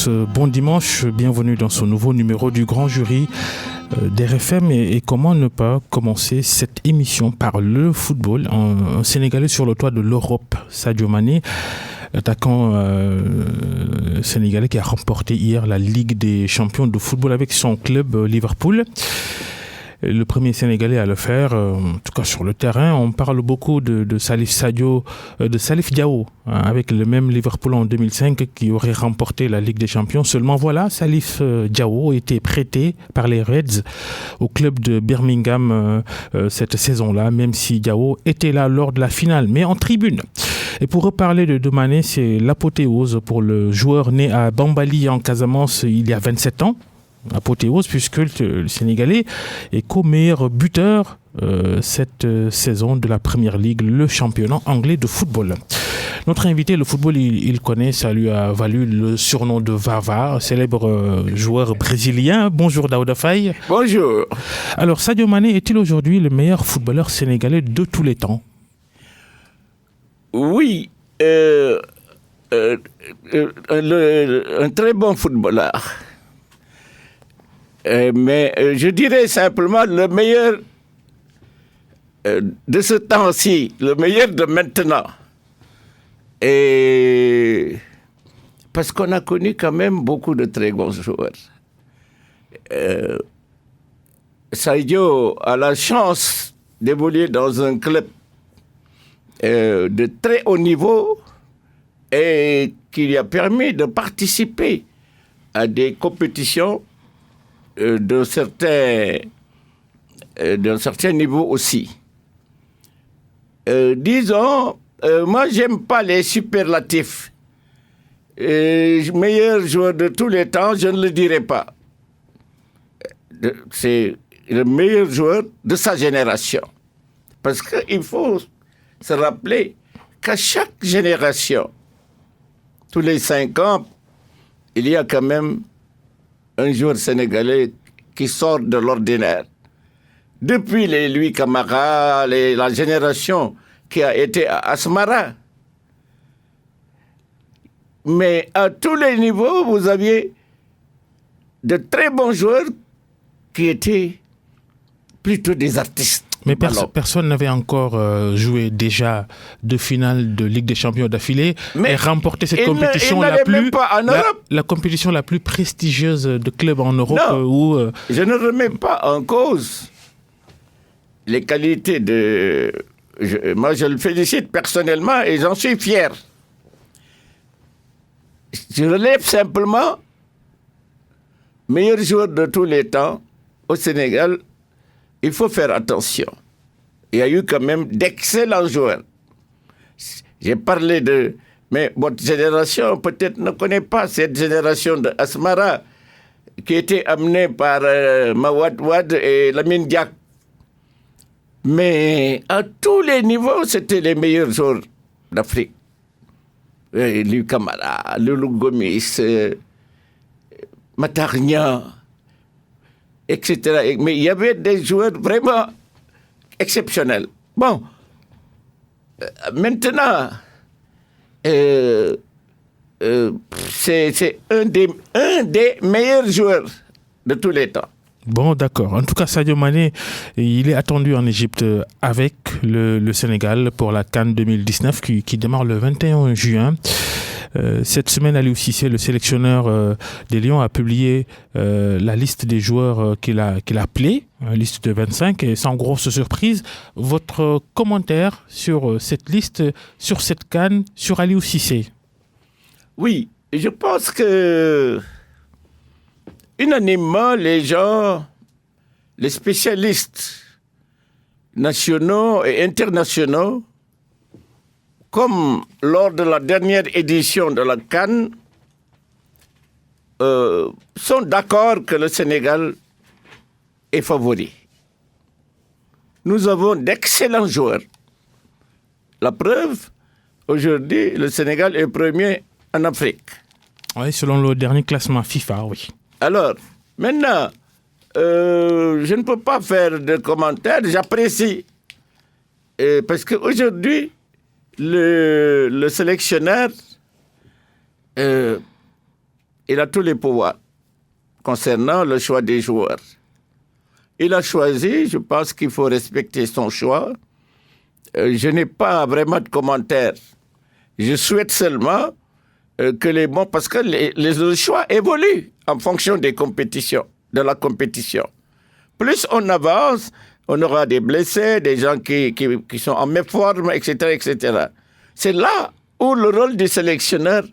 tous, bon dimanche, bienvenue dans ce nouveau numéro du Grand Jury d'RFM et comment ne pas commencer cette émission par le football. Un Sénégalais sur le toit de l'Europe, Sadio Mané, l'attaquant sénégalais qui a remporté hier la Ligue des champions de football avec son club Liverpool. Le premier Sénégalais à le faire, en tout cas sur le terrain. On parle beaucoup de Salif Diao, avec le même Liverpool en 2005 qui aurait remporté la Ligue des Champions. Seulement voilà, Salif Diao était prêté par les Reds au club de Birmingham cette saison-là, même si Diao était là lors de la finale, mais en tribune. Et pour reparler de Mané, c'est l'apothéose pour le joueur né à Bambali en Casamance il y a 27 ans. Apothéose puisque le Sénégalais est co-meilleur buteur cette saison de la Première Ligue, le championnat anglais de football. Notre invité, le football, il connaît, ça lui a valu le surnom de Vava, célèbre joueur brésilien. Bonjour Daouda Faye. Bonjour. Alors Sadio Mané est-il aujourd'hui le meilleur footballeur sénégalais de tous les temps? Oui, un très bon footballeur. Mais je dirais simplement le meilleur de ce temps-ci, le meilleur de maintenant. Et parce qu'on a connu quand même beaucoup de très bons joueurs. Sadio a la chance d'évoluer dans un club de très haut niveau et qui lui a permis de participer à des compétitions d'un certain niveau aussi. Disons, moi j'aime pas les superlatifs. Meilleur joueur de tous les temps, je ne le dirai pas. C'est le meilleur joueur de sa génération. Parce qu'il faut se rappeler qu'à chaque génération, tous les 5 ans, il y a quand même un joueur sénégalais qui sort de l'ordinaire. Depuis les Louis Camara, la génération qui a été à Asmara. Mais à tous les niveaux, vous aviez de très bons joueurs qui étaient plutôt des artistes. Mais personne n'avait encore joué déjà 2 finales de Ligue des Champions d'affilée et remporté cette compétition la compétition la plus prestigieuse de clubs en Europe. Non, je ne remets pas en cause les qualités de... Moi, je le félicite personnellement et j'en suis fier. Je relève simplement meilleur joueur de tous les temps au Sénégal. Il faut faire attention. Il y a eu quand même d'excellents joueurs. J'ai parlé de... Mais votre génération peut-être ne connaît pas cette génération de Asmara qui était amenée par Mawad Wad et Lamine Diak. Mais à tous les niveaux, c'était les meilleurs joueurs d'Afrique. Louis Camara, Loulou Gomis, Matarnia, etc. Mais il y avait des joueurs vraiment exceptionnels. Bon, maintenant, c'est un des meilleurs joueurs de tous les temps. Bon, d'accord. En tout cas, Sadio Mané, il est attendu en Égypte avec le Sénégal pour la CAN 2019 qui démarre le 21 juin. Cette semaine, Aliou Cissé, le sélectionneur des Lions, a publié la liste des joueurs qu'il a appelés, une liste de 25, et sans grosse surprise, votre commentaire sur cette liste, sur cette CAN, sur Aliou Cissé? Oui, je pense que unanimement, les gens, les spécialistes nationaux et internationaux, comme lors de la dernière édition de la CAN, sont d'accord que le Sénégal est favori. Nous avons d'excellents joueurs. La preuve, aujourd'hui, le Sénégal est premier en Afrique. Oui, selon le dernier classement FIFA, oui. Alors, maintenant, je ne peux pas faire de commentaires, j'apprécie. Parce qu'aujourd'hui, le sélectionneur il a tous les pouvoirs concernant le choix des joueurs. Il a choisi, je pense qu'il faut respecter son choix. Je n'ai pas vraiment de commentaires. Je souhaite seulement que les bons... Parce que les choix évoluent en fonction des compétitions, de la compétition. Plus on avance, on aura des blessés, des gens qui sont en méforme, etc., etc. C'est là où le rôle du sélectionneur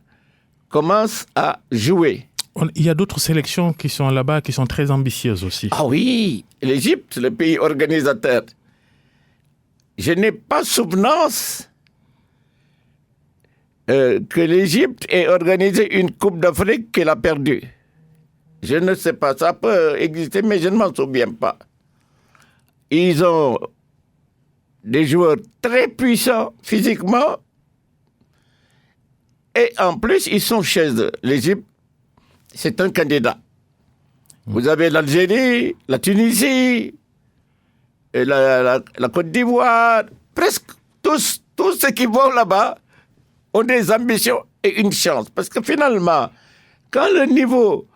commence à jouer. Il y a d'autres sélections qui sont là-bas, qui sont très ambitieuses aussi. Ah oui, l'Égypte, le pays organisateur. Je n'ai pas souvenance que l'Égypte ait organisé une Coupe d'Afrique qu'elle a perdue. Je ne sais pas, ça peut exister, mais je ne m'en souviens pas. Ils ont des joueurs très puissants physiquement et en plus, ils sont chez eux. L'Égypte, c'est un candidat. Vous avez l'Algérie, la Tunisie, et la Côte d'Ivoire, presque tous ceux qui vont là-bas ont des ambitions et une chance. Parce que finalement, quand le niveau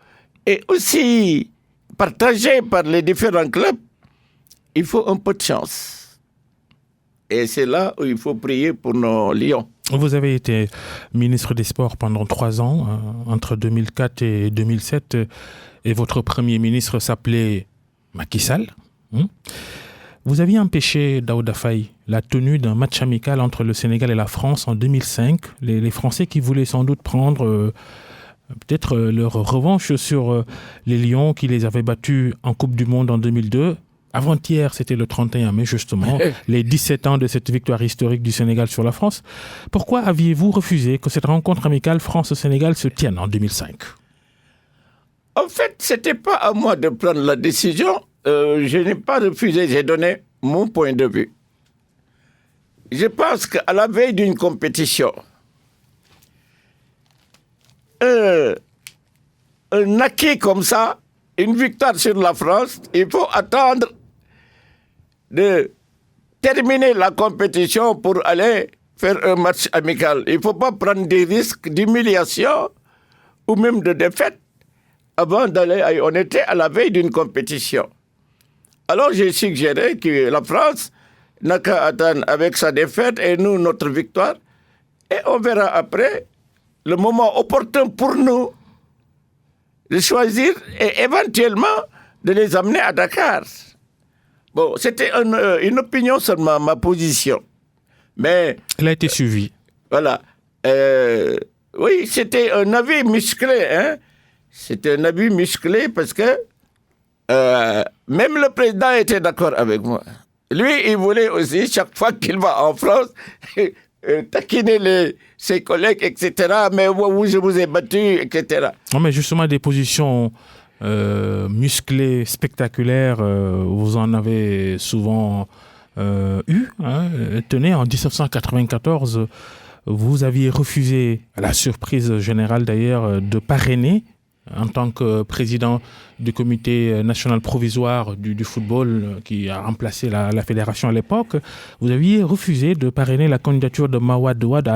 est aussi partagé par les différents clubs, il faut un peu de chance. Et c'est là où il faut prier pour nos lions. Vous avez été ministre des Sports pendant 3 ans, entre 2004 et 2007, et votre premier ministre s'appelait Macky Sall. Vous aviez empêché Daouda Faye la tenue d'un match amical entre le Sénégal et la France en 2005. Les Français qui voulaient sans doute prendre peut-être leur revanche sur les Lions qui les avaient battus en Coupe du Monde en 2002. Avant-hier, c'était le 31 mai, justement, les 17 ans de cette victoire historique du Sénégal sur la France. Pourquoi aviez-vous refusé que cette rencontre amicale France-Sénégal se tienne en 2005 ? En fait, ce n'était pas à moi de prendre la décision. Je n'ai pas refusé, j'ai donné mon point de vue. Je pense qu'à la veille d'une compétition, un acquis comme ça, une victoire sur la France, il faut attendre de terminer la compétition pour aller faire un match amical. Il ne faut pas prendre des risques d'humiliation ou même de défaite avant d'aller. On était à la veille d'une compétition. Alors j'ai suggéré que la France n'a qu'à attendre avec sa défaite et nous notre victoire. Et on verra après le moment opportun pour nous de choisir et éventuellement de les amener à Dakar. Bon, c'était une opinion seulement, ma position. Mais... Elle a été suivie. Voilà. Oui, c'était un avis musclé. Hein? C'était un avis musclé parce que même le président était d'accord avec moi. Lui, il voulait aussi, chaque fois qu'il va en France, taquiner ses collègues, etc. Mais je vous ai battu, etc. Non, mais justement, des positions musclées, spectaculaires, vous en avez souvent eu. Tenez, en 1994, vous aviez refusé, à la surprise générale d'ailleurs, de parrainer en tant que président du comité national provisoire du football qui a remplacé la fédération à l'époque, vous aviez refusé de parrainer la candidature de Mawade Wade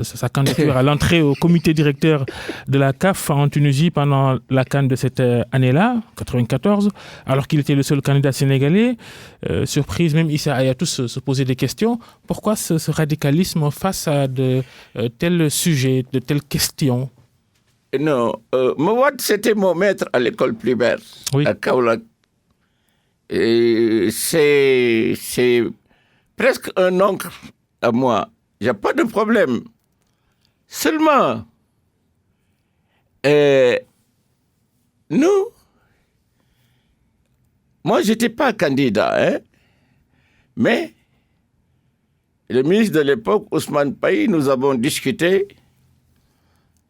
sa candidature à l'entrée au comité directeur de la CAF en Tunisie pendant la CAN de cette année-là, 94, alors qu'il était le seul candidat sénégalais. Surprise, même Issa Hayatou se posait des questions. Pourquoi ce radicalisme face à de tels sujets, de telles questions ? Non, Mawad, c'était mon maître à l'école primaire, à Kaolack. C'est presque un oncle à moi. Il n'y a pas de problème. Seulement, moi, je n'étais pas candidat, mais le ministre de l'époque, Ousmane Paye, nous avons discuté.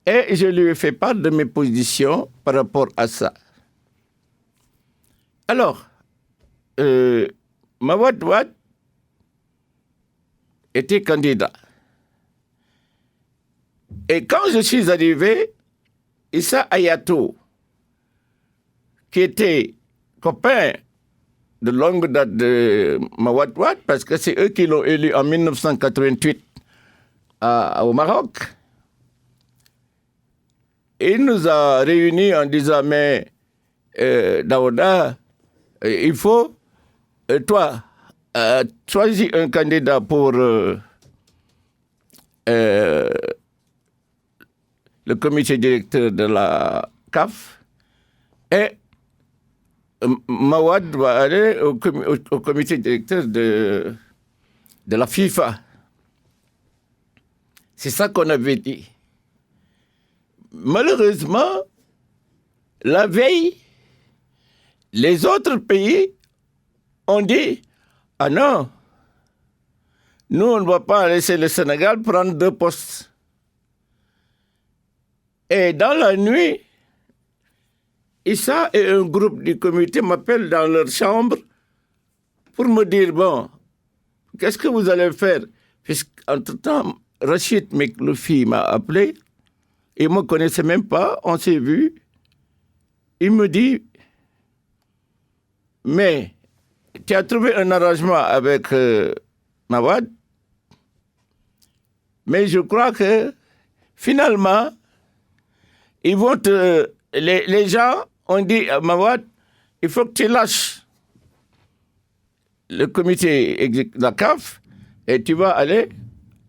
Et je lui ai fait part de mes positions par rapport à ça. Alors, Mawade Wade était candidat. Et quand je suis arrivé, Issa Hayatou, qui était copain de longue date de Mawade Wade, parce que c'est eux qui l'ont élu en 1988 au Maroc, il nous a réunis en disant, mais Daouda, il faut, toi, choisis un candidat pour le comité directeur de la CAF et Mawad va aller au comité directeur de la FIFA. C'est ça qu'on avait dit. Malheureusement, la veille, les autres pays ont dit « Ah non, nous on ne va pas laisser le Sénégal prendre 2 postes. » Et dans la nuit, Issa et un groupe du comité m'appellent dans leur chambre pour me dire « Bon, qu'est-ce que vous allez faire ?» Puisqu'entre-temps, Rachid Mekloufi m'a appelé, il ne me connaissait même pas, on s'est vu. Il me dit, mais tu as trouvé un arrangement avec Mawad, mais je crois que finalement, ils vont les gens ont dit à Mawad, il faut que tu lâches le comité de la CAF et tu vas aller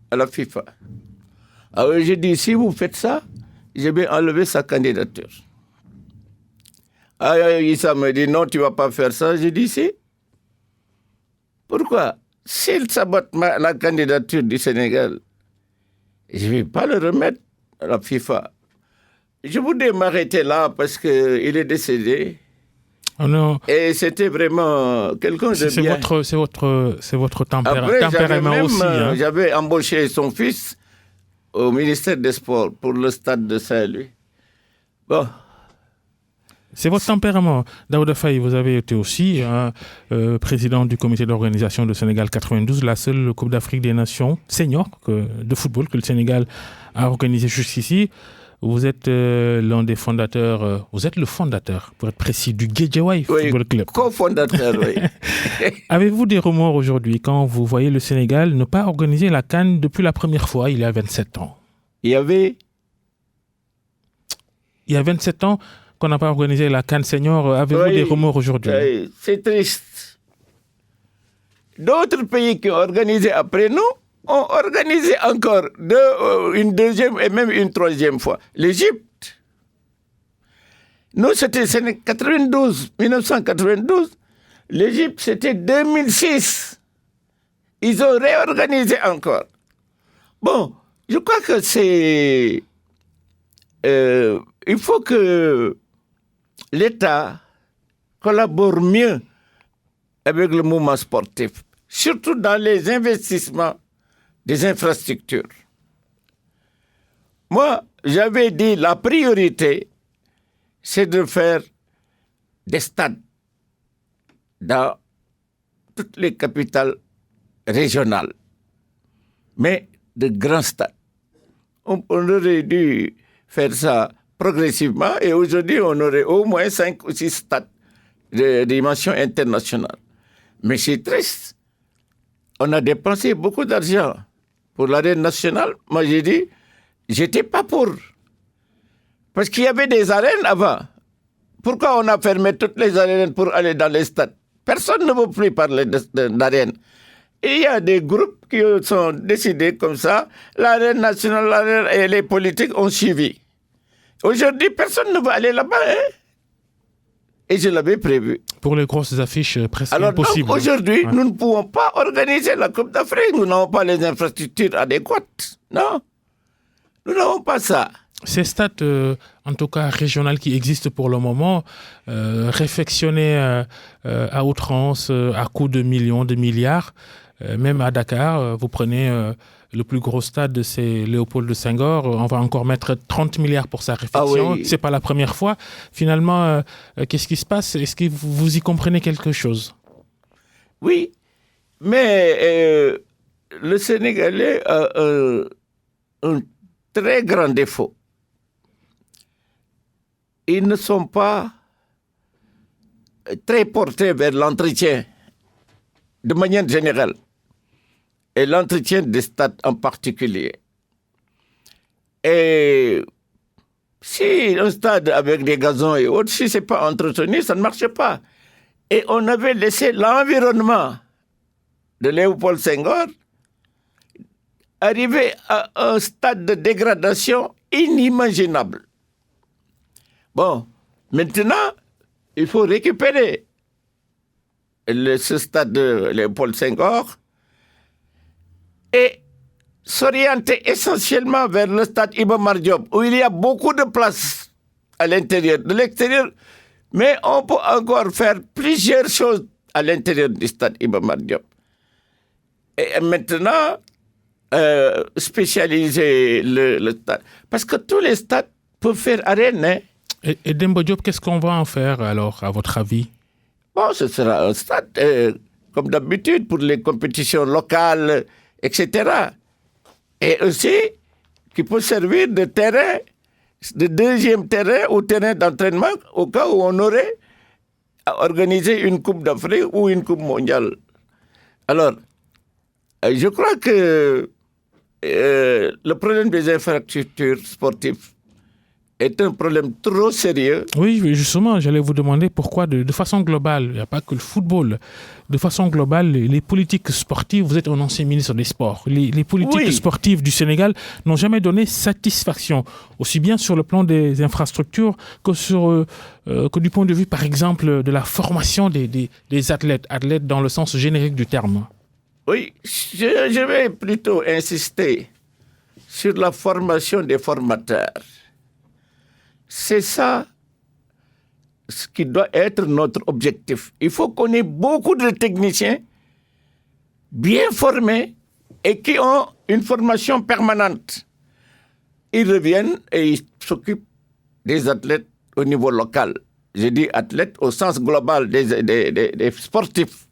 à la FIFA. Alors j'ai dit, si vous faites ça, je vais enlever sa candidature. Issa me dit, non, tu ne vas pas faire ça. J'ai dit, si. Pourquoi? S'il sabote la candidature du Sénégal, je ne vais pas le remettre à la FIFA. Je voudrais m'arrêter là parce qu'il est décédé. Oh non. Et c'était vraiment quelqu'un de bien. C'est votre tempérament aussi. Hein. J'avais embauché son fils au ministère des Sports pour le stade de Saint-Louis. Bon. C'est votre tempérament. Daouda Faye, vous avez été aussi président du comité d'organisation de Sénégal 92, la seule Coupe d'Afrique des Nations senior de football que le Sénégal a organisée jusqu'ici. Vous êtes l'un des fondateurs, vous êtes le fondateur, pour être précis, du Guédiawaye Football Club. Co-fondateur, oui. Avez-vous des remords aujourd'hui quand vous voyez le Sénégal ne pas organiser la CAN depuis la première fois, il y a 27 ans? Il y a 27 ans qu'on n'a pas organisé la CAN senior. Avez-vous des remords aujourd'hui? Oui, c'est triste. D'autres pays qui ont organisé après nous ont organisé encore une deuxième et même une troisième fois. L'Égypte. Nous, c'était 1992. L'Égypte, c'était 2006. Ils ont réorganisé encore. Bon, je crois que c'est... il faut que l'État collabore mieux avec le mouvement sportif, surtout dans les investissements des infrastructures. Moi, j'avais dit la priorité, c'est de faire des stades dans toutes les capitales régionales, mais de grands stades. On aurait dû faire ça progressivement et aujourd'hui, on aurait au moins 5 ou 6 stades de dimension internationale. Mais c'est triste. On a dépensé beaucoup d'argent pour l'arène nationale. Moi, j'ai dit, j'étais pas pour. Parce qu'il y avait des arènes avant. Pourquoi on a fermé toutes les arènes pour aller dans les stades? Personne ne veut plus parler d'arène. Et il y a des groupes qui sont décidés comme ça. L'arène nationale, l'arène et les politiques ont suivi. Aujourd'hui, personne ne veut aller là-bas. Hein? Et je l'avais prévu. Pour les grosses affiches, presque alors, impossible. Alors aujourd'hui, nous ne pouvons pas organiser la Coupe d'Afrique. Nous n'avons pas les infrastructures adéquates. Non. Nous n'avons pas ça. Ces stades, en tout cas régionales qui existent pour le moment, réfectionnés à outrance, à coût de millions, de milliards, même à Dakar, vous prenez le plus gros stade, c'est Léopold de Senghor, on va encore mettre 30 milliards pour sa réfection, oui. C'est pas la première fois. Finalement, qu'est-ce qui se passe? Est-ce que vous y comprenez quelque chose? Oui, mais le Sénégalais a un très grand défaut. Ils ne sont pas très portés vers l'entretien, de manière générale, et l'entretien des stades en particulier. Et Si un stade avec des gazons et autres, si ce n'est pas entretenu, ça ne marche pas. Et on avait laissé l'environnement de Léopold Senghor arriver à un stade de dégradation inimaginable. Bon, maintenant, il faut récupérer ce stade de Léopold Senghor et s'orienter essentiellement vers le stade Iba Mar Diop, où il y a beaucoup de place à l'intérieur. De l'extérieur, mais on peut encore faire plusieurs choses à l'intérieur du stade Iba Mar Diop. Et maintenant, spécialiser le stade. Parce que tous les stades peuvent faire arène. Hein. Et Demba Diop, qu'est-ce qu'on va en faire alors, à votre avis? Bon, ce sera un stade, comme d'habitude, pour les compétitions locales, etc. Et aussi, qui peut servir de terrain, de deuxième terrain ou terrain d'entraînement, au cas où on aurait à organiser une Coupe d'Afrique ou une Coupe mondiale. Alors, je crois que le problème des infrastructures sportives est un problème trop sérieux. Oui, justement, j'allais vous demander pourquoi, de façon globale, il n'y a pas que le football, de façon globale, les politiques sportives, vous êtes un ancien ministre des Sports, les politiques sportives du Sénégal n'ont jamais donné satisfaction, aussi bien sur le plan des infrastructures que du point de vue, par exemple, de la formation des athlètes dans le sens générique du terme. Oui, je vais plutôt insister sur la formation des formateurs. C'est ça ce qui doit être notre objectif. Il faut qu'on ait beaucoup de techniciens bien formés et qui ont une formation permanente. Ils reviennent et ils s'occupent des athlètes au niveau local. Je dis athlètes au sens global des sportifs.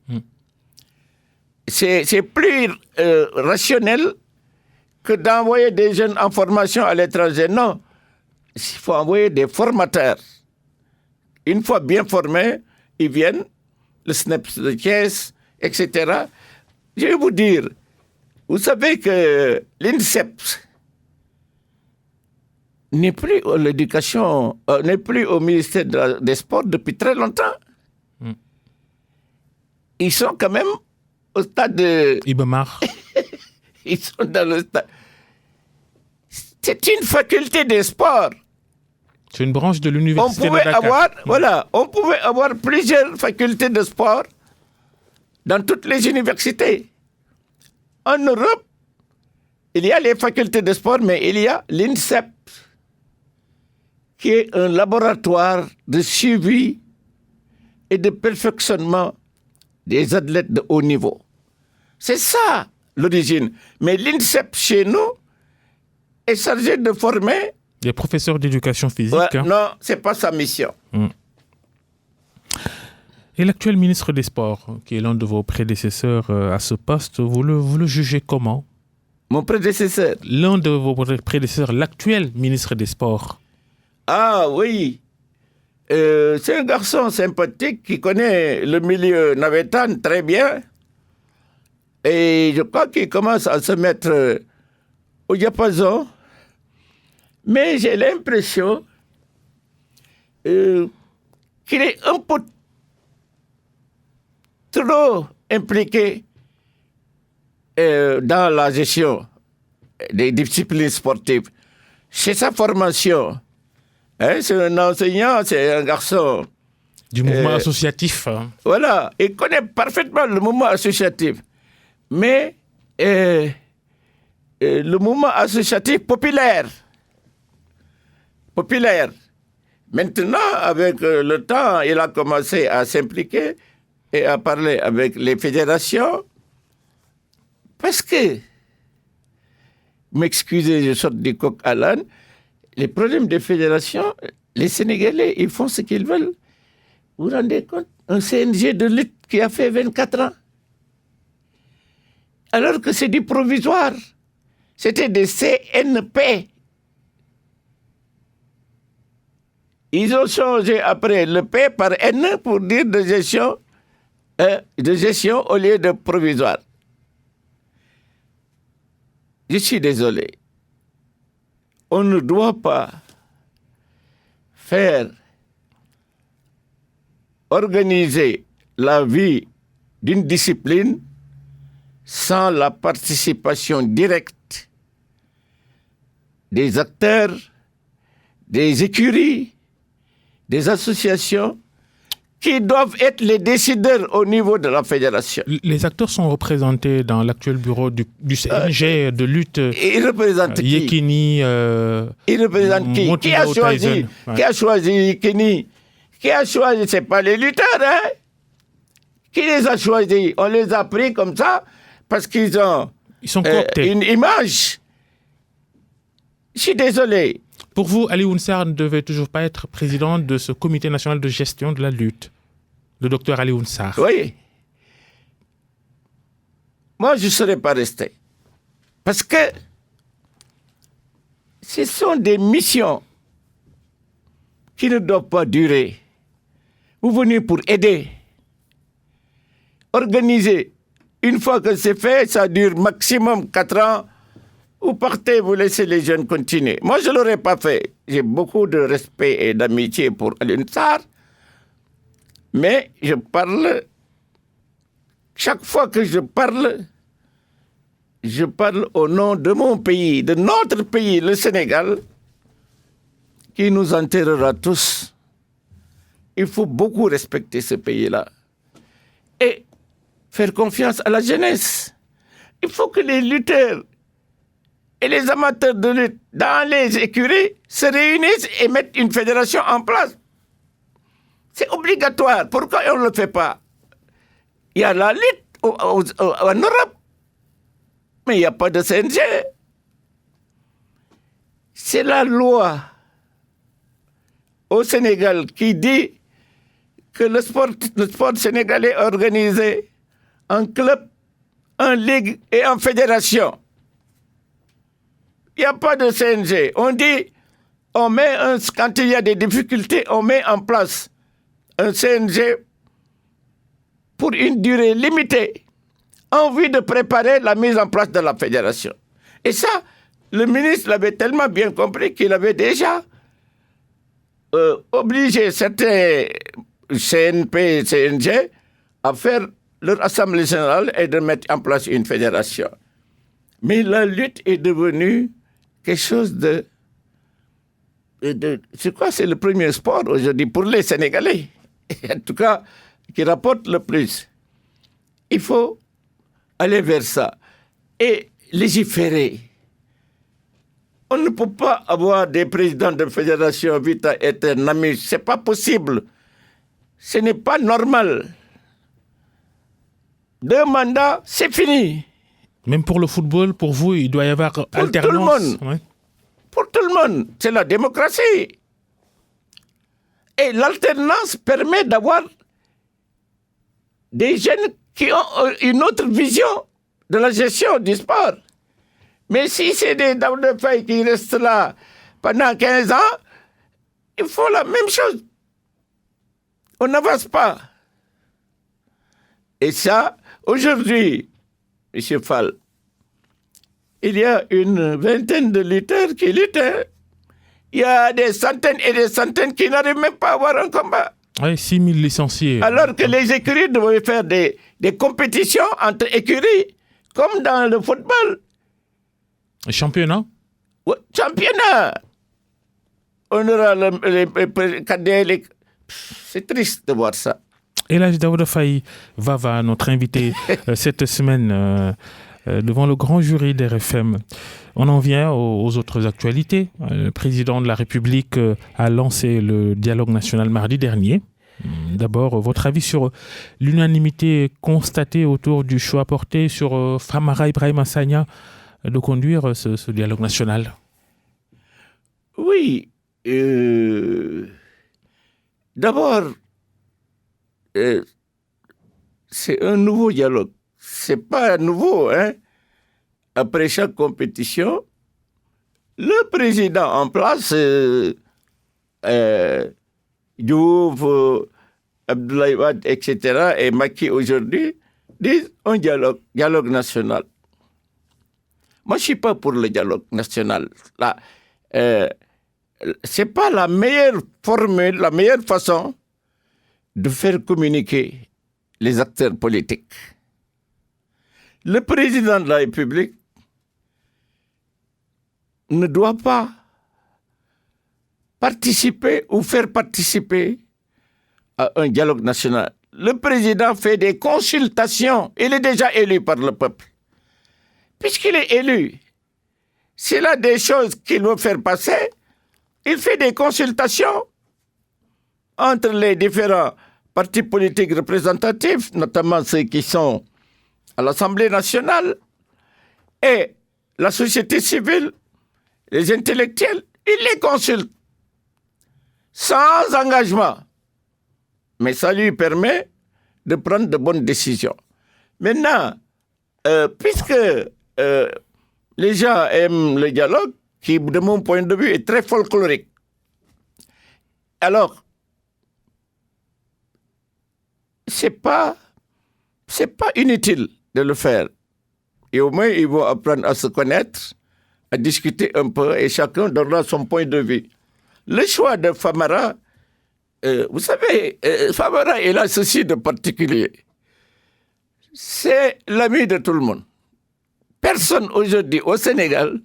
C'est plus rationnel que d'envoyer des jeunes en formation à l'étranger. Non. Il faut envoyer des formateurs. Une fois bien formés, ils viennent, le SNEPS de Thiès, etc. Je vais vous dire, vous savez que l'INSEP n'est plus à l'éducation, n'est plus au ministère des Sports depuis très longtemps. Ils sont quand même au stade de... Iba Mar. Ils sont dans le stade... C'est une faculté des sports. C'est une branche de l'université de Dakar. On pouvait avoir plusieurs facultés de sport dans toutes les universités. En Europe, il y a les facultés de sport, mais il y a l'INSEP, qui est un laboratoire de suivi et de perfectionnement des athlètes de haut niveau. C'est ça l'origine. Mais l'INSEP chez nous est chargé de former des professeurs d'éducation physique. Ouais, non, ce n'est pas sa mission. Et l'actuel ministre des Sports, qui est l'un de vos prédécesseurs à ce poste, vous le jugez comment? Mon prédécesseur? L'un de vos prédécesseurs, l'actuel ministre des Sports. Ah oui. C'est un garçon sympathique qui connaît le milieu navétane très bien. Et je crois qu'il commence à se mettre au diapason. Mais j'ai l'impression qu'il est un peu trop impliqué dans la gestion des disciplines sportives. C'est sa formation. C'est un enseignant, c'est un garçon. Du mouvement associatif. Voilà, il connaît parfaitement le mouvement associatif. Mais le mouvement associatif populaire. Maintenant, avec le temps, il a commencé à s'impliquer et à parler avec les fédérations. Parce que, m'excusez, je sors du coq à l'âne, les problèmes des fédérations, les Sénégalais, ils font ce qu'ils veulent. Vous vous rendez compte? Un CNG de lutte qui a fait 24 ans. Alors que c'est du provisoire. C'était des CNP. Ils ont changé après le P par N pour dire de gestion au lieu de provisoire. Je suis désolé. On ne doit pas faire organiser la vie d'une discipline sans la participation directe des acteurs, des écuries, des associations qui doivent être les décideurs au niveau de la fédération. Les acteurs sont représentés dans l'actuel bureau du CNG de lutte. Ils représentent qui? Yekini. Ils représentent qui? Qui a choisi? Ouais. Qui a choisi Yekini? Qui a choisi? C'est pas les lutteurs, hein? Qui les a choisis? On les a pris comme ça parce qu'ils ont sont cooptés. Une image. Je suis désolé. Pour vous, Alioune Sarr ne devait toujours pas être président de ce comité national de gestion de la lutte, le docteur Alioune Sarr. Oui. Moi, je ne serais pas resté. Parce que ce sont des missions qui ne doivent pas durer. Vous venez pour aider. Organiser. Une fois que c'est fait, ça dure maximum 4 ans. Vous partez, vous laissez les jeunes continuer. Moi, je ne l'aurais pas fait. J'ai beaucoup de respect et d'amitié pour Alioune Sarr. Mais je parle, chaque fois que je parle au nom de mon pays, de notre pays, le Sénégal, qui nous enterrera tous. Il faut beaucoup respecter ce pays-là. Et faire confiance à la jeunesse. Il faut que les lutteurs et les amateurs de lutte dans les écuries se réunissent et mettent une fédération en place. C'est obligatoire. Pourquoi on ne le fait pas? Il y a la lutte en Europe, mais il n'y a pas de CNG. C'est la loi au Sénégal qui dit que le sport sénégalais est organisé en club, en ligue et en fédération. Il n'y a pas de CNG. On dit, quand il y a des difficultés, on met en place un CNG pour une durée limitée en vue de préparer la mise en place de la fédération. Et ça, le ministre l'avait tellement bien compris qu'il avait déjà obligé certains CNP et CNG à faire leur assemblée générale et de mettre en place une fédération. Mais la lutte est devenue quelque chose de c'est quoi? C'est le premier sport aujourd'hui pour les Sénégalais. En tout cas, qui rapporte le plus. Il faut aller vers ça et légiférer. On ne peut pas avoir des présidents de fédération vita aeternam. C'est pas possible. Ce n'est pas normal. 2 mandats, c'est fini. Même pour le football, pour vous, il doit y avoir alternance. Pour tout le monde. Ouais. Pour tout le monde. C'est la démocratie. Et l'alternance permet d'avoir des jeunes qui ont une autre vision de la gestion du sport. Mais si c'est des dames de feuilles qui restent là pendant 15 ans, il faut la même chose. On n'avance pas. Et ça, aujourd'hui, M. Fall, il y a une vingtaine de lutteurs qui luttent. Il y a des centaines et des centaines qui n'arrivent même pas à avoir un combat. Oui, 6 000 licenciés. Alors que les écuries devaient faire des compétitions entre écuries, comme dans le football. Championnat? Ouais, championnat. On aura les cadets. C'est triste de voir ça. Elhadji Daouda Faye Vava, notre invité cette semaine devant le grand jury d'RFM. On en vient aux autres actualités. Le président de la République a lancé le dialogue national mardi dernier. D'abord, votre avis sur l'unanimité constatée autour du choix porté sur Famara Ibrahima Sagna de conduire ce dialogue national? Oui. D'abord, c'est un nouveau dialogue. C'est pas nouveau, hein. Après chaque compétition, le président en place, Diouf, Abdoulaye Wade, etc., et Macky aujourd'hui, disent un dialogue national. Moi, je ne suis pas pour le dialogue national. Là, c'est pas la meilleure formule, la meilleure façon de faire communiquer les acteurs politiques. Le président de la République ne doit pas participer ou faire participer à un dialogue national. Le président fait des consultations. Il est déjà élu par le peuple. Puisqu'il est élu, s'il a des choses qu'il veut faire passer, il fait des consultations entre les différents partis politiques représentatifs, notamment ceux qui sont à l'Assemblée nationale, et la société civile, les intellectuels. Il les consulte sans engagement. Mais ça lui permet de prendre de bonnes décisions. Maintenant, puisque les gens aiment le dialogue, qui, de mon point de vue, est très folklorique, alors, c'est pas inutile de le faire. Et au moins, ils vont apprendre à se connaître, à discuter un peu, et chacun donnera son point de vue. Le choix de Famara, vous savez, Famara, il a ceci de particulier. C'est l'ami de tout le monde. Personne aujourd'hui au Sénégal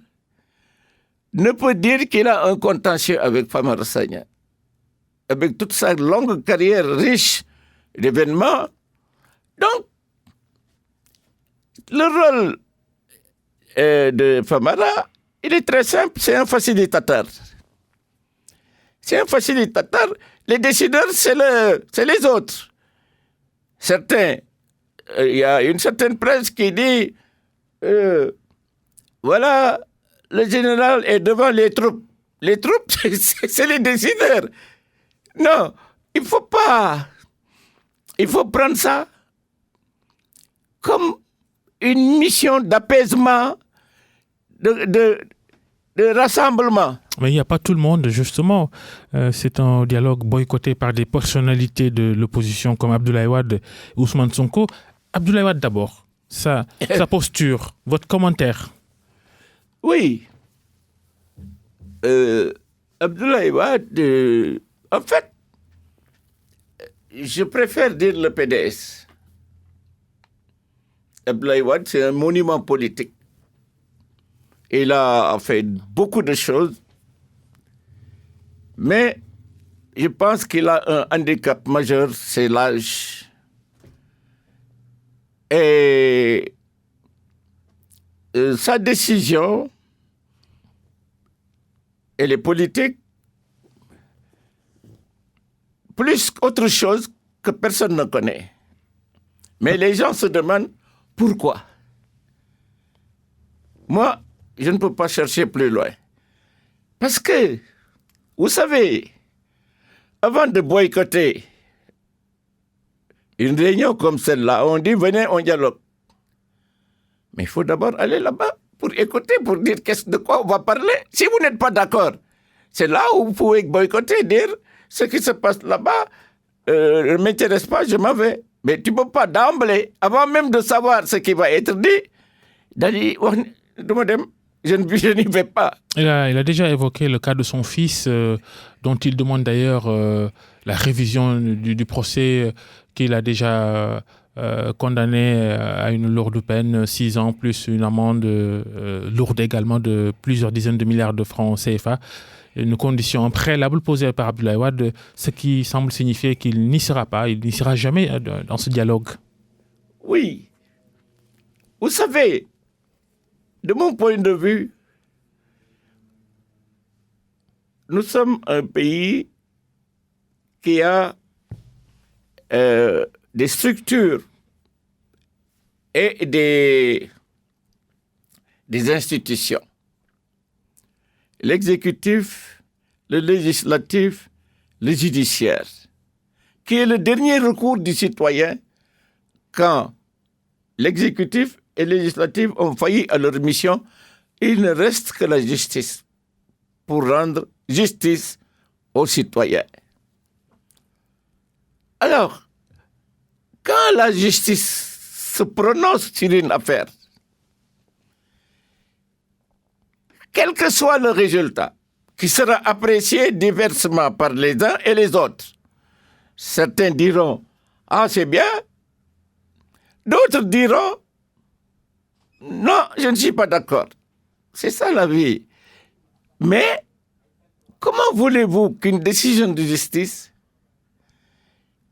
ne peut dire qu'il a un contentieux avec Famara Sagna. Avec toute sa longue carrière riche d'événements. Donc, le rôle de Famara, il est très simple, c'est un facilitateur. C'est un facilitateur. Les décideurs, c'est les autres. Certains, il y a une certaine presse qui dit voilà, le général est devant les troupes. Les troupes, c'est les décideurs. Non, il ne faut pas. Il faut prendre ça comme une mission d'apaisement, de rassemblement. Mais il n'y a pas tout le monde, justement. C'est un dialogue boycotté par des personnalités de l'opposition comme Abdoulaye Wade et Ousmane Sonko. Abdoulaye Wade d'abord, sa posture, votre commentaire. Oui. Abdoulaye Wade, en fait, je préfère dire le PDS. Abdoulaye Wade, c'est un monument politique. Il a fait beaucoup de choses, mais je pense qu'il a un handicap majeur, c'est l'âge. Et sa décision, elle est politique, plus qu'autre chose que personne ne connaît. Mais les gens se demandent pourquoi. Moi, je ne peux pas chercher plus loin. Parce que, vous savez, avant de boycotter une réunion comme celle-là, on dit venez, on dialogue. Mais il faut d'abord aller là-bas pour écouter, pour dire de quoi on va parler. Si vous n'êtes pas d'accord, c'est là où vous pouvez boycotter, dire ce qui se passe là-bas ne m'intéresse pas, je m'en vais. Mais tu ne peux pas d'emblée, avant même de savoir ce qui va être dit, d'aller, je n'y vais pas. Il a déjà évoqué le cas de son fils, dont il demande d'ailleurs la révision du procès qu'il a déjà condamné à une lourde peine, 6 ans plus une amende lourde également de plusieurs dizaines de milliards de francs CFA. Une condition préalable posée par Abdoulaye Wade, ce qui semble signifier qu'il n'y sera pas, il n'y sera jamais dans ce dialogue. Oui. Vous savez, de mon point de vue, nous sommes un pays qui a des structures et des institutions. L'exécutif, le législatif, le judiciaire, qui est le dernier recours du citoyen quand l'exécutif et le législatif ont failli à leur mission. Il ne reste que la justice pour rendre justice aux citoyens. Alors, quand la justice se prononce sur une affaire, quel que soit le résultat, qui sera apprécié diversement par les uns et les autres. Certains diront « Ah, c'est bien ». D'autres diront « Non, je ne suis pas d'accord ». C'est ça la vie. Mais comment voulez-vous qu'une décision de justice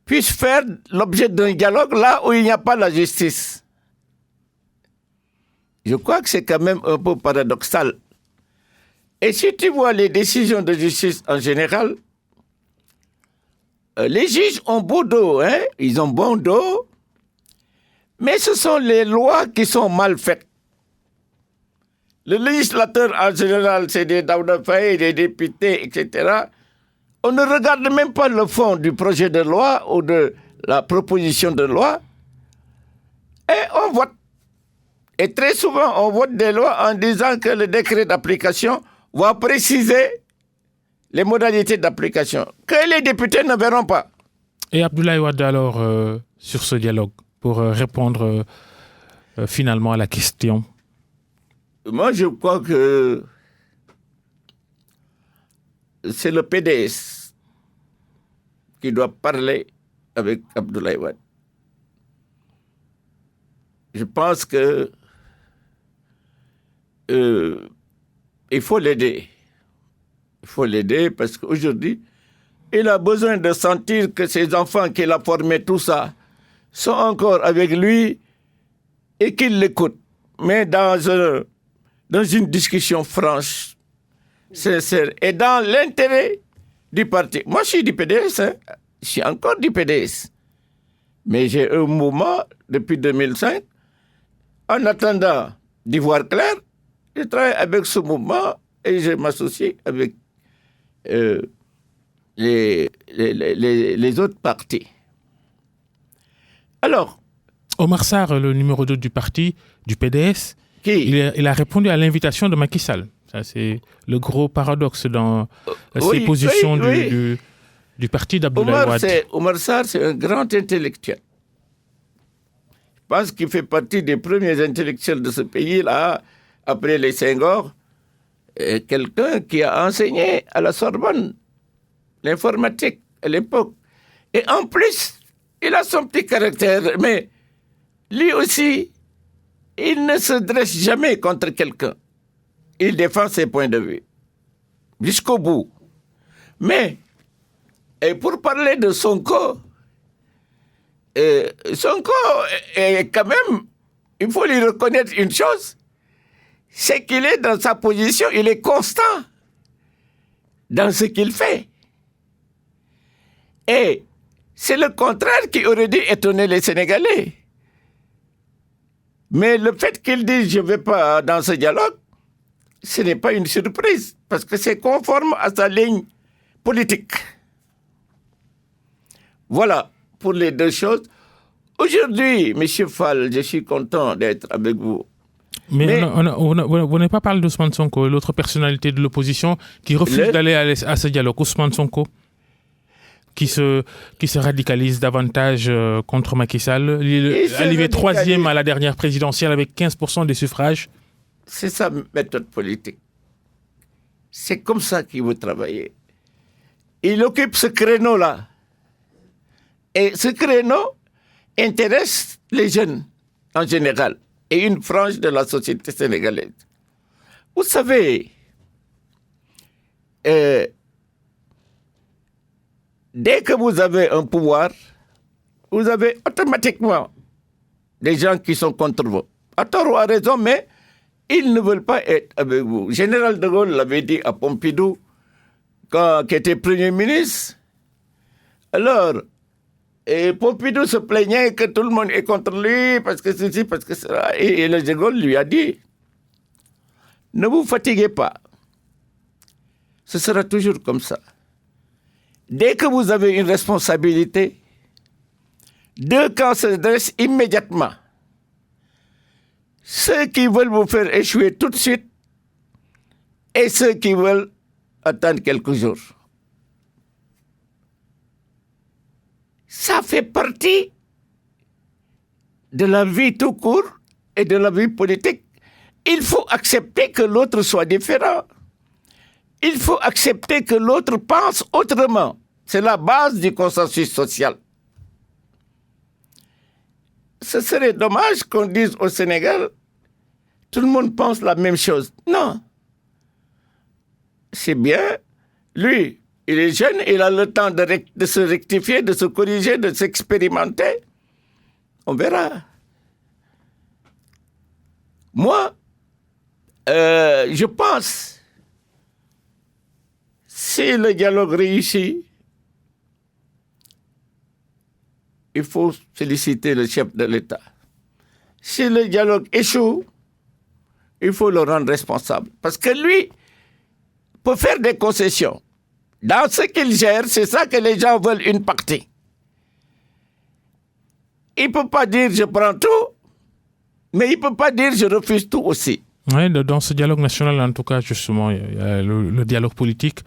puisse faire l'objet d'un dialogue là où il n'y a pas la justice? Je crois que c'est quand même un peu paradoxal. Et si tu vois les décisions de justice en général, les juges ont beau dos, hein? Ils ont bon dos, mais ce sont les lois qui sont mal faites. Le législateur en général, c'est des Daouda Faye, des députés, etc. On ne regarde même pas le fond du projet de loi ou de la proposition de loi et on vote. Et très souvent, on vote des lois en disant que le décret d'application va préciser les modalités d'application, que les députés ne verront pas. Et Abdoulaye Wade, alors, sur ce dialogue, pour répondre finalement à la question. Moi, je crois que c'est le PDS qui doit parler avec Abdoulaye Wade. Je pense que il faut l'aider. Il faut l'aider parce qu'aujourd'hui, il a besoin de sentir que ses enfants qu'il a formés, tout ça, sont encore avec lui et qu'il l'écoute. Mais dans une discussion franche, sincère et dans l'intérêt du parti. Moi, je suis du PDS, hein. Je suis encore du PDS. Mais j'ai un mouvement depuis 2005. En attendant d'y voir clair, je travaille avec ce mouvement et je m'associe avec les autres partis. Alors, Omar Sarr, le numéro 2 du parti, du PDS, il a répondu à l'invitation de Macky Sall. Ça, c'est le gros paradoxe dans ces positions du parti d'Abdoulaye Wade. Omar Sarr, c'est un grand intellectuel. Je pense qu'il fait partie des premiers intellectuels de ce pays-là, après les Senghor. Quelqu'un qui a enseigné à la Sorbonne l'informatique à l'époque. Et en plus, il a son petit caractère, mais lui aussi, il ne se dresse jamais contre quelqu'un. Il défend ses points de vue jusqu'au bout. Mais, et pour parler de Sonko est quand même, il faut lui reconnaître une chose, c'est qu'il est dans sa position, il est constant dans ce qu'il fait. Et c'est le contraire qui aurait dû étonner les Sénégalais. Mais le fait qu'il dise « je ne vais pas dans ce dialogue », ce n'est pas une surprise, parce que c'est conforme à sa ligne politique. Voilà pour les deux choses. Aujourd'hui, M. Fall, je suis content d'être avec vous. Mais vous n'avez pas parlé d'Ousmane Sonko, l'autre personnalité de l'opposition qui refuse d'aller à ce dialogue. Ousmane Sonko, qui se radicalise davantage contre Macky Sall. Il est arrivé 3e à la dernière présidentielle avec 15% des suffrages. C'est sa méthode politique. C'est comme ça qu'il veut travailler. Il occupe ce créneau-là. Et ce créneau intéresse les jeunes en général et une frange de la société sénégalaise. Vous savez, dès que vous avez un pouvoir, vous avez automatiquement des gens qui sont contre vous. À tort ou à raison, mais ils ne veulent pas être avec vous. Général de Gaulle l'avait dit à Pompidou, qui était Premier ministre. Alors, et Pompidou se plaignait que tout le monde est contre lui, parce que ceci, parce que cela. Et le de Gaulle lui a dit, ne vous fatiguez pas. Ce sera toujours comme ça. Dès que vous avez une responsabilité, deux camps se dressent immédiatement. Ceux qui veulent vous faire échouer tout de suite et ceux qui veulent attendre quelques jours. Ça fait partie de la vie tout court et de la vie politique. Il faut accepter que l'autre soit différent. il faut accepter que l'autre pense autrement. C'est la base du consensus social. Ce serait dommage qu'on dise au Sénégal, tout le monde pense la même chose. Non. C'est bien. Lui, il est jeune, il a le temps de se rectifier, de se corriger, de s'expérimenter. On verra. Moi, je pense, si le dialogue réussit, il faut féliciter le chef de l'État. Si le dialogue échoue, il faut le rendre responsable. Parce que lui peut faire des concessions. Dans ce qu'il gère, c'est ça que les gens veulent une partie. Il ne peut pas dire je prends tout, mais il ne peut pas dire je refuse tout aussi. Oui, dans ce dialogue national, en tout cas, justement, il y a le dialogue politique.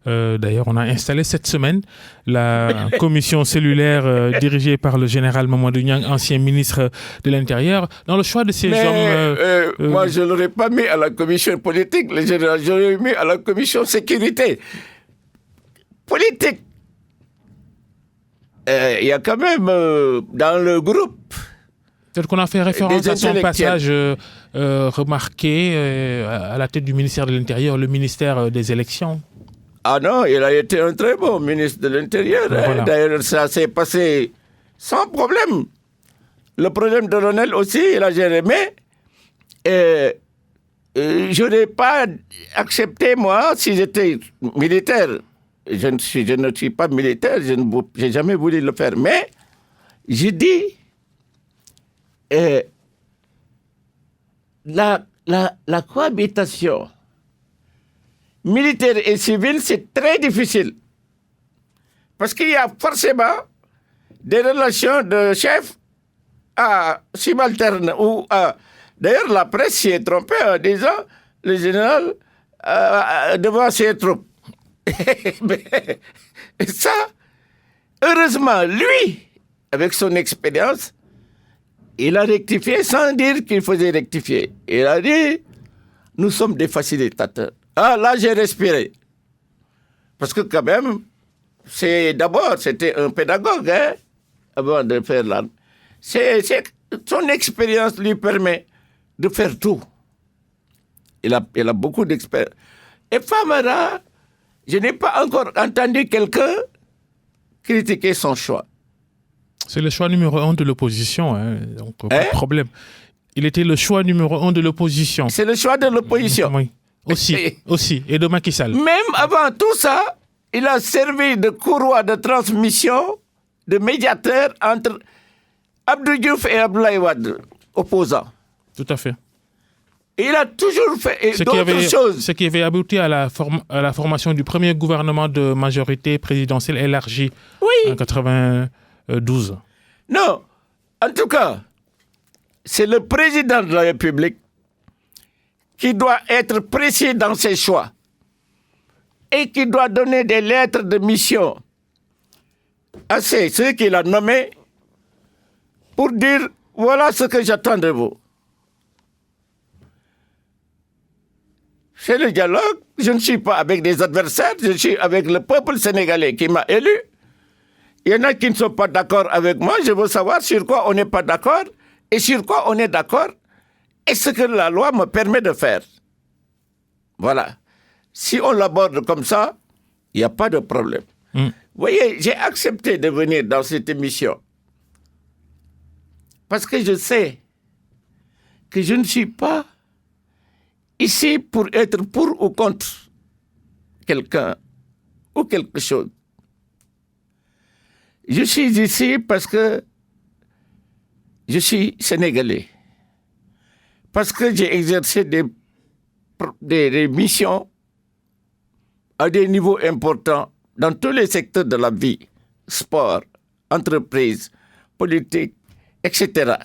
D'ailleurs, on a installé cette semaine la commission cellulaire dirigée par le général Mamadou Niang, ancien ministre de l'Intérieur. Dans le choix de ces hommes... moi, je ne l'aurais pas mis à la commission politique, le général, je l'aurais mis à la commission sécurité. Politique. Il y a quand même dans le groupe... Tel qu'on a fait référence à son passage remarqué à la tête du ministère de l'Intérieur, le ministère des élections. Ah non, il a été un très bon ministre de l'Intérieur. Voilà. D'ailleurs, ça s'est passé sans problème. Le problème de Ronel aussi, il a géré. Mais je n'aurais pas accepté, moi, si j'étais militaire. Je ne suis pas militaire, je n'ai jamais voulu le faire. Mais j'ai dit... la cohabitation militaire et civile, c'est très difficile. Parce qu'il y a forcément des relations de chef à subalterne. D'ailleurs, la presse s'y est trompée en disant le général devant ses troupes. Mais ça, heureusement, lui, avec son expérience, il a rectifié sans dire qu'il faisait rectifier. Il a dit, nous sommes des facilitateurs. Ah, là, j'ai respiré. Parce que quand même, c'était un pédagogue, hein, avant de faire l'arme. Son expérience lui permet de faire tout. Il a beaucoup d'expérience. Et Famara, je n'ai pas encore entendu quelqu'un critiquer son choix. C'est le choix numéro 1 de l'opposition, hein, donc pas de problème. Il était le choix numéro 1 de l'opposition. C'est le choix de l'opposition. Oui, aussi, et de Macky Sall. Même avant tout ça, il a servi de courroie de transmission, de médiateur entre Abdou Diouf et Abdoulaye Wade, opposants. Tout à fait. Et il a toujours fait d'autres choses. Ce qui avait abouti à la formation du premier gouvernement de majorité présidentielle élargie en 1992. Non, en tout cas, c'est le président de la République qui doit être précis dans ses choix et qui doit donner des lettres de mission à ceux qu'il a nommés pour dire voilà ce que j'attends de vous. C'est le dialogue. Je ne suis pas avec des adversaires, je suis avec le peuple sénégalais qui m'a élu. Il y en a qui ne sont pas d'accord avec moi. Je veux savoir sur quoi on n'est pas d'accord et sur quoi on est d'accord et ce que la loi me permet de faire. Voilà. Si on l'aborde comme ça, il n'y a pas de problème. Vous voyez, j'ai accepté de venir dans cette émission parce que je sais que je ne suis pas ici pour être pour ou contre quelqu'un ou quelque chose. Je suis ici parce que je suis sénégalais. Parce que j'ai exercé des missions à des niveaux importants dans tous les secteurs de la vie. Sport, entreprise, politique, etc.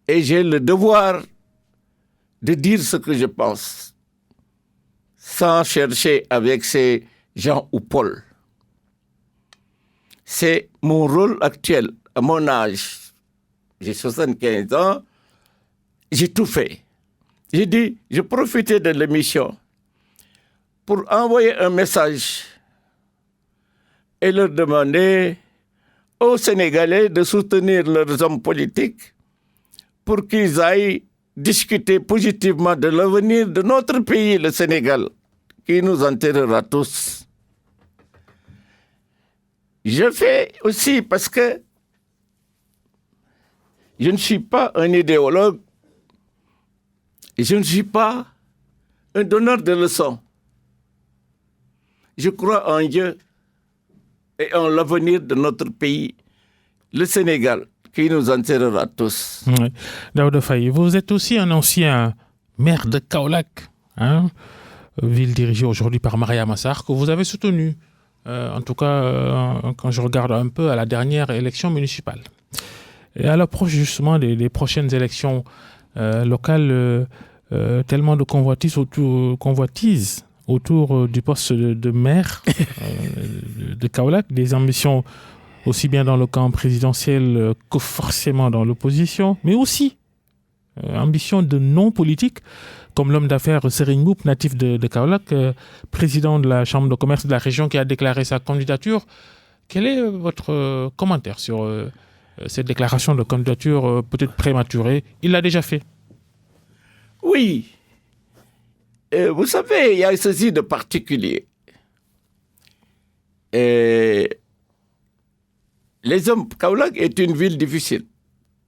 Et j'ai le devoir de dire ce que je pense, sans chercher avec ces Jean ou Paul. C'est mon rôle actuel, à mon âge. J'ai 75 ans, j'ai tout fait. J'ai dit, je profitais de l'émission pour envoyer un message et leur demander aux Sénégalais de soutenir leurs hommes politiques pour qu'ils aillent discuter positivement de l'avenir de notre pays, le Sénégal, qui nous enterrera tous. Je fais aussi parce que je ne suis pas un idéologue, je ne suis pas un donneur de leçons. Je crois en Dieu et en l'avenir de notre pays, le Sénégal, qui nous enterrera tous. Oui. Daouda Faye, vous êtes aussi un ancien maire de Kaolack, hein, ville dirigée aujourd'hui par Mariama Sarr, que vous avez soutenu, en tout cas quand je regarde un peu à la dernière élection municipale. Et à l'approche justement des prochaines élections locales, tellement de convoitises autour du poste de maire de Kaolack, des ambitions aussi bien dans le camp présidentiel que forcément dans l'opposition, mais aussi ambition de non-politique, comme l'homme d'affaires Serigne Mboup, natif de Kaolack, président de la Chambre de commerce de la région qui a déclaré sa candidature. Quel est votre commentaire sur cette déclaration de candidature peut-être prématurée? Il l'a déjà fait. Oui. Vous savez, il y a ceci de particulier. Les hommes, Kaolack est une ville difficile.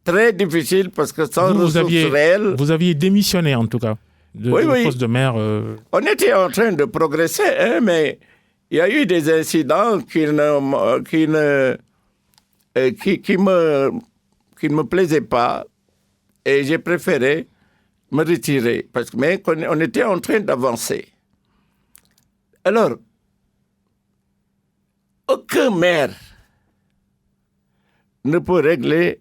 Très difficile parce que sans ressources réelles... Vous aviez démissionné en tout cas du poste de maire. On était en train de progresser, hein, mais il y a eu des incidents qui ne me plaisaient pas et j'ai préféré me retirer mais on était en train d'avancer. Alors, aucun maire ne peut régler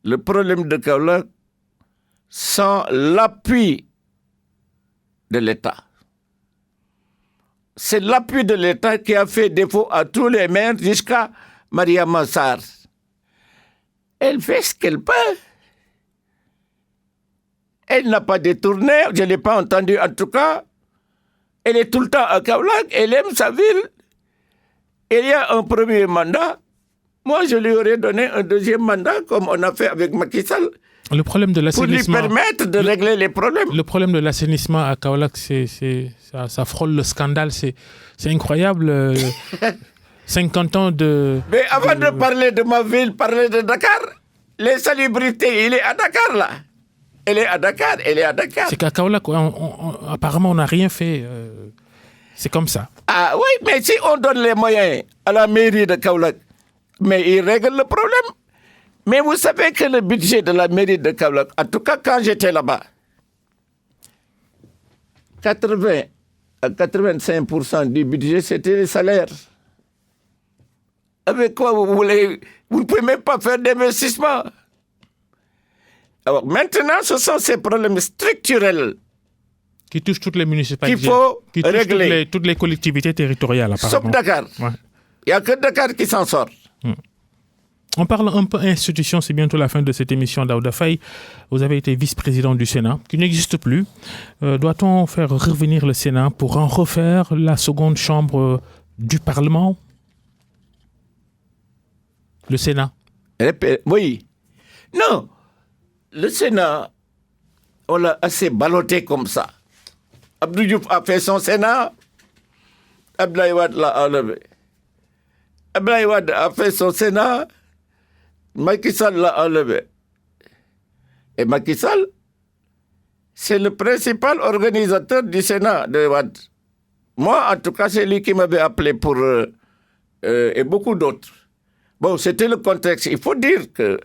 le problème de Kaolack sans l'appui de l'État. C'est l'appui de l'État qui a fait défaut à tous les maires jusqu'à Mariama Sarr. Elle fait ce qu'elle peut. Elle n'a pas détourné, je ne l'ai pas entendu en tout cas. Elle est tout le temps à Kaolack, elle aime sa ville. Il y a un premier mandat. Moi, je lui aurais donné un deuxième mandat, comme on a fait avec Macky Sall. Le problème de l'assainissement... Pour lui permettre de régler les problèmes. Le problème de l'assainissement à Kaolack, ça frôle le scandale. C'est incroyable. 50 ans de... Mais avant de parler de ma ville, parler de Dakar, les salubrités, il est à Dakar, là. Elle est à Dakar. C'est qu'à Kaolack, apparemment, on n'a rien fait. C'est comme ça. Ah oui, mais si on donne les moyens à la mairie de Kaolack, mais il règle le problème. Mais vous savez que le budget de la mairie de Kaolack, en tout cas quand j'étais là-bas, 80 à 85% du budget, c'était les salaires. Avec quoi vous voulez... Vous ne pouvez même pas faire d'investissement. Alors maintenant, ce sont ces problèmes structurels qui touchent toutes les municipalités. Qu'il faut régler. Toutes les collectivités territoriales, apparemment. Sauf Dakar. Ouais. Il n'y a que Dakar qui s'en sort. On parle un peu institution, c'est bientôt la fin de cette émission. Daouda Faye, vous avez été vice-président du Sénat, qui n'existe plus. Doit-on faire revenir le Sénat pour en refaire la seconde chambre du Parlement? Le Sénat? Oui. Non. Le Sénat, on l'a assez ballotté comme ça. Abdou Diouf a fait son Sénat, Abdoulaye Wade l'a enlevé. Abdoulaye Wade a fait son Sénat, Macky Sall l'a enlevé. Et Macky Sall, c'est le principal organisateur du Sénat de Wade. Moi, en tout cas, c'est lui qui m'avait appelé pour... et beaucoup d'autres. Bon, c'était le contexte. Il faut dire que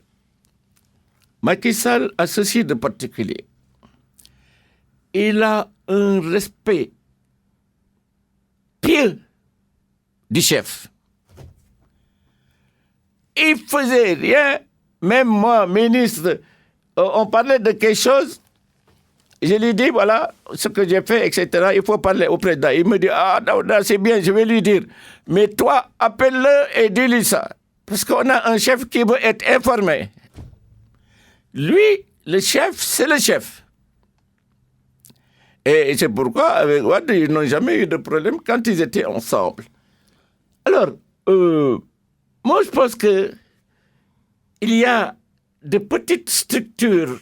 Macky Sall a ceci de particulier. Il a un respect pieux du chef. Il faisait rien, même moi, ministre, on parlait de quelque chose, je lui dis, voilà, ce que j'ai fait, etc., il faut parler au président. Il me dit, ah, c'est bien, je vais lui dire. Mais toi, appelle-le et dis-lui ça. Parce qu'on a un chef qui veut être informé. Lui, le chef, c'est le chef. Et c'est pourquoi, avec Wade, ils n'ont jamais eu de problème quand ils étaient ensemble. Alors, moi, je pense que il y a de petites structures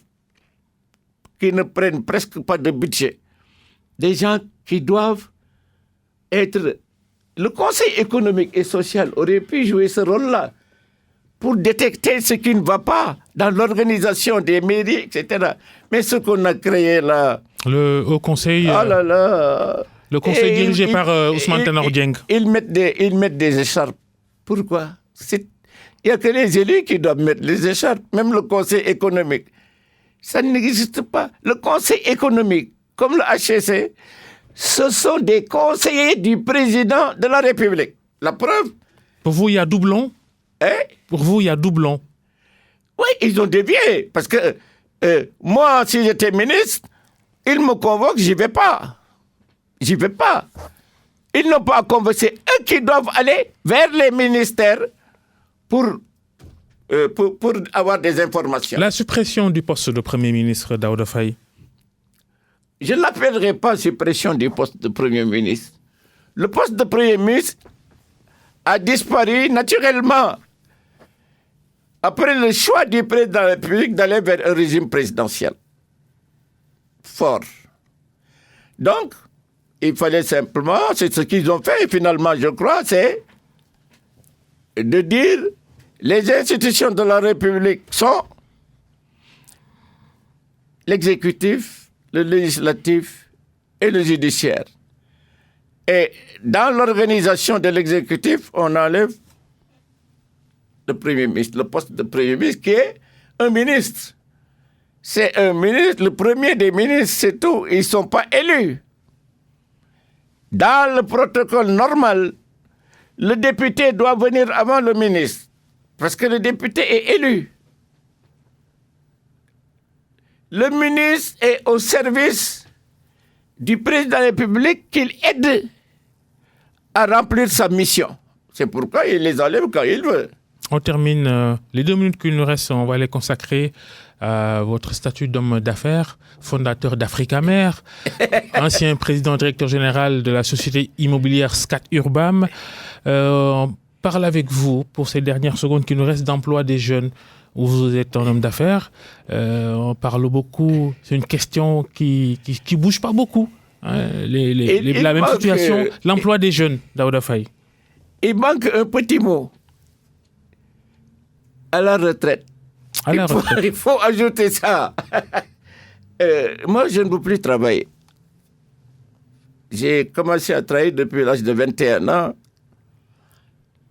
qui ne prennent presque pas de budget. Des gens qui doivent être... Le Conseil économique et social aurait pu jouer ce rôle-là pour détecter ce qui ne va pas dans l'organisation des mairies, etc. Mais ce qu'on a créé là... Le Haut Conseil... Oh là là. Le conseil dirigé par Ousmane Tanor Dieng. Ils mettent des écharpes. Pourquoi? Il n'y a que les élus qui doivent mettre les écharpes, même le conseil économique. Ça n'existe pas. Le conseil économique, comme le HEC, ce sont des conseillers du président de la République. La preuve... Pour vous, il y a doublon? Pour vous, il y a doublon? Oui, ils ont dévié. Parce que moi, si j'étais ministre, ils me convoquent, j'y vais pas. J'y vais pas. Ils n'ont pas convoqué. Eux qui doivent aller vers les ministères pour avoir des informations. La suppression du poste de Premier ministre Daouda Faye. Je ne l'appellerai pas suppression du poste de Premier ministre. Le poste de Premier ministre a disparu naturellement après le choix du président de la République d'aller vers un régime présidentiel fort. Donc, il fallait simplement, c'est ce qu'ils ont fait, et finalement, je crois, c'est de dire les institutions de la République sont l'exécutif, le législatif et le judiciaire. Et dans l'organisation de l'exécutif, on enlève le Premier ministre, le poste de Premier ministre qui est un ministre. C'est un ministre, le premier des ministres, c'est tout. Ils ne sont pas élus. Dans le protocole normal, le député doit venir avant le ministre, parce que le député est élu. Le ministre est au service du président de la République qu'il aide à remplir sa mission. C'est pourquoi il les enlève quand il veut. On termine les 2 minutes qu'il nous reste, on va les consacrer à votre statut d'homme d'affaires, fondateur d'Africamer, ancien président directeur général de la société immobilière SCAT Urbam. On parle avec vous pour ces dernières secondes qu'il nous reste d'emploi des jeunes. Vous êtes un homme d'affaires. On parle beaucoup. C'est une question qui bouge pas beaucoup. Hein, la même situation. L'emploi des jeunes, Daouda Faye. Il manque un petit mot. À la retraite. Il faut ajouter ça. Moi, je ne veux plus travailler. J'ai commencé à travailler depuis l'âge de 21 ans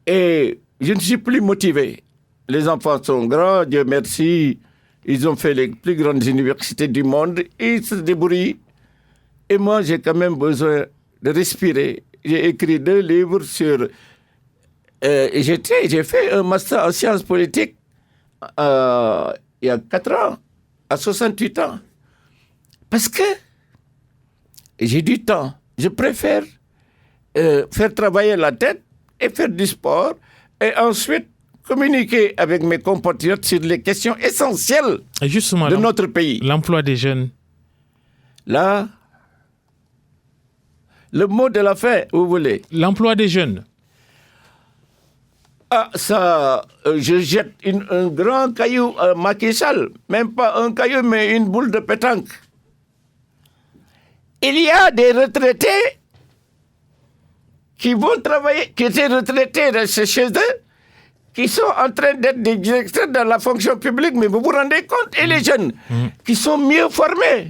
et je ne suis plus motivé. Les enfants sont grands, Dieu merci. Ils ont fait les plus grandes universités du monde. Ils se débrouillent. Et moi, j'ai quand même besoin de respirer. J'ai écrit 2 livres sur... j'ai fait un master en sciences politiques il y a 4 ans, à 68 ans. Parce que j'ai du temps. Je préfère faire travailler la tête et faire du sport et ensuite communiquer avec mes compatriotes sur les questions essentielles de notre pays. L'emploi des jeunes. Là, le mot de la fin, vous voulez. L'emploi des jeunes. Ah, ça, je jette un grand caillou à Macky Sall. Même pas un caillou, mais une boule de pétanque. Il y a des retraités qui vont travailler, qui étaient retraités chez eux, qui sont en train d'être des directeurs dans la fonction publique, mais vous vous rendez compte? Et les jeunes, qui sont mieux formés.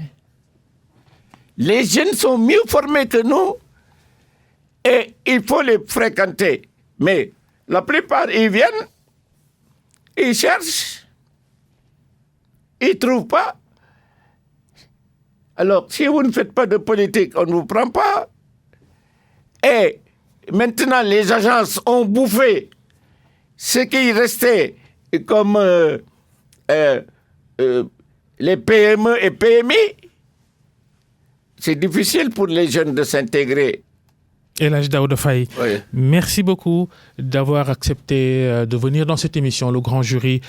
Les jeunes sont mieux formés que nous, et il faut les fréquenter. Mais la plupart, ils viennent, ils cherchent, ils ne trouvent pas. Alors, si vous ne faites pas de politique, on ne vous prend pas. Et maintenant, les agences ont bouffé ce qui restait comme les PME et PMI. C'est difficile pour les jeunes de s'intégrer. Elhadji Daouda Faye, oui. Merci beaucoup d'avoir accepté de venir dans cette émission, Le Grand Jury.